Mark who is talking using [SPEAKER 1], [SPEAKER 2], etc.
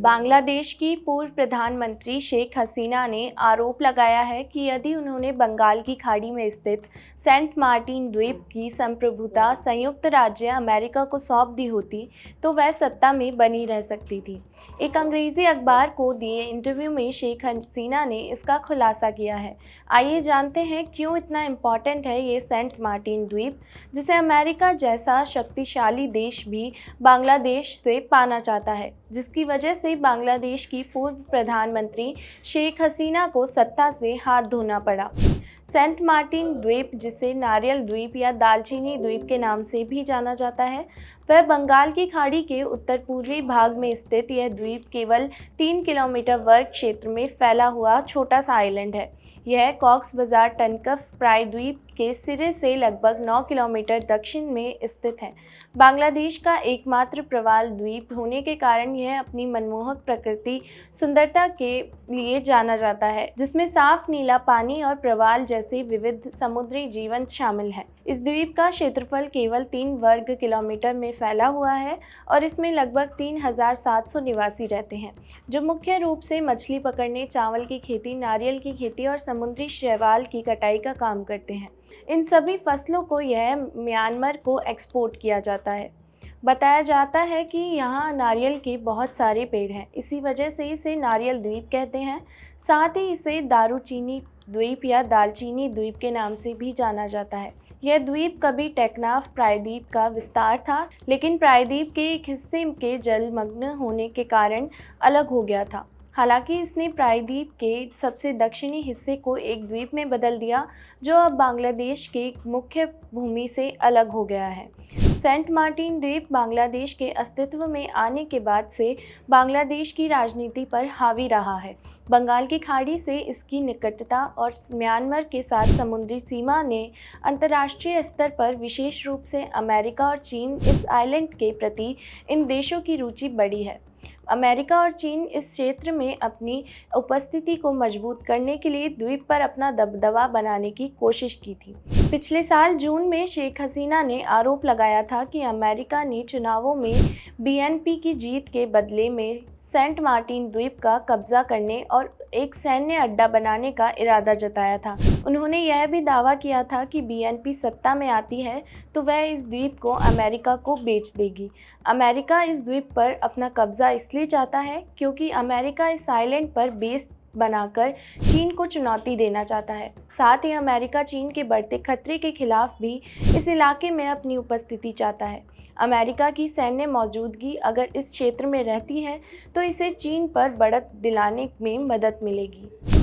[SPEAKER 1] बांग्लादेश की पूर्व प्रधानमंत्री शेख हसीना ने आरोप लगाया है कि यदि उन्होंने बंगाल की खाड़ी में स्थित सेंट मार्टिन द्वीप की संप्रभुता संयुक्त राज्य अमेरिका को सौंप दी होती तो वह सत्ता में बनी रह सकती थी। एक अंग्रेजी अखबार को दिए इंटरव्यू में शेख हसीना ने इसका खुलासा किया है। आइए जानते हैं क्यों इतना इम्पोर्टेंट है ये सेंट मार्टिन द्वीप, जिसे अमेरिका जैसा शक्तिशाली देश भी बांग्लादेश से पाना चाहता है, जिसकी वजह से बांग्लादेश की पूर्व प्रधानमंत्री शेख हसीना को सत्ता से हाथ धोना पड़ा। सेंट मार्टिन द्वीप, जिसे नारियल द्वीप या दालचीनी द्वीप के नाम से भी जाना जाता है, वह बंगाल की खाड़ी के उत्तर पूर्वी भाग में स्थित यह द्वीप केवल 3 किलोमीटर वर्ग क्षेत्र में फैला हुआ छोटा सा आइलैंड है। यह कॉक्स बाजार टनकफ प्रायद्वीप के सिरे से लगभग 9 किलोमीटर दक्षिण में स्थित है। बांग्लादेश का एकमात्र प्रवाल द्वीप होने के कारण यह अपनी मनमोहक प्रकृति सुंदरता के लिए जाना जाता है, जिसमें साफ नीला पानी और प्रवाल जैसे विविध समुद्री जीवन शामिल है। इस द्वीप का क्षेत्रफल केवल 3 वर्ग किलोमीटर में फैला हुआ है और इसमें लगभग 3700 निवासी रहते हैं, जो मुख्य रूप से मछली पकड़ने, चावल की खेती, नारियल की खेती और समुद्री शैवाल की कटाई का काम करते हैं। इन सभी फसलों को यह म्यांमार को एक्सपोर्ट किया जाता है। बताया जाता है कि यहाँ नारियल के बहुत सारे पेड़ हैं, इसी वजह से इसे नारियल द्वीप कहते हैं। साथ ही इसे दारूचीनी द्वीप या दालचीनी द्वीप के नाम से भी जाना जाता है। यह द्वीप कभी टेकनाफ प्रायद्वीप का विस्तार था, लेकिन प्रायद्वीप के एक हिस्से के जलमग्न होने के कारण अलग हो गया था। हालांकि इसने प्रायद्वीप के सबसे दक्षिणी हिस्से को एक द्वीप में बदल दिया, जो अब बांग्लादेश के मुख्य भूमि से अलग हो गया है। सेंट मार्टिन द्वीप बांग्लादेश के अस्तित्व में आने के बाद से बांग्लादेश की राजनीति पर हावी रहा है। बंगाल की खाड़ी से इसकी निकटता और म्यांमार के साथ समुद्री सीमा ने अंतर्राष्ट्रीय स्तर पर, विशेष रूप से अमेरिका और चीन, इस आइलैंड के प्रति इन देशों की रुचि बढ़ी है। अमेरिका और चीन इस क्षेत्र में अपनी उपस्थिति को मजबूत करने के लिए द्वीप पर अपना दबदबा बनाने की कोशिश की थी। पिछले साल जून में शेख हसीना ने आरोप लगाया था कि अमेरिका ने चुनावों में बीएनपी की जीत के बदले में सेंट मार्टिन द्वीप का कब्जा करने और एक सैन्य अड्डा बनाने का इरादा जताया था। उन्होंने यह भी दावा किया था कि बीएनपी सत्ता में आती है तो वह इस द्वीप को अमेरिका को बेच देगी। अमेरिका इस द्वीप पर अपना कब्जा इसलिए चाहता है क्योंकि अमेरिका इस आइलैंड पर बेस बनाकर चीन को चुनौती देना चाहता है। साथ ही अमेरिका चीन के बढ़ते खतरे के खिलाफ भी इस इलाके में अपनी उपस्थिति चाहता है। अमेरिका की सैन्य मौजूदगी अगर इस क्षेत्र में रहती है तो इसे चीन पर बढ़त दिलाने में मदद मिलेगी।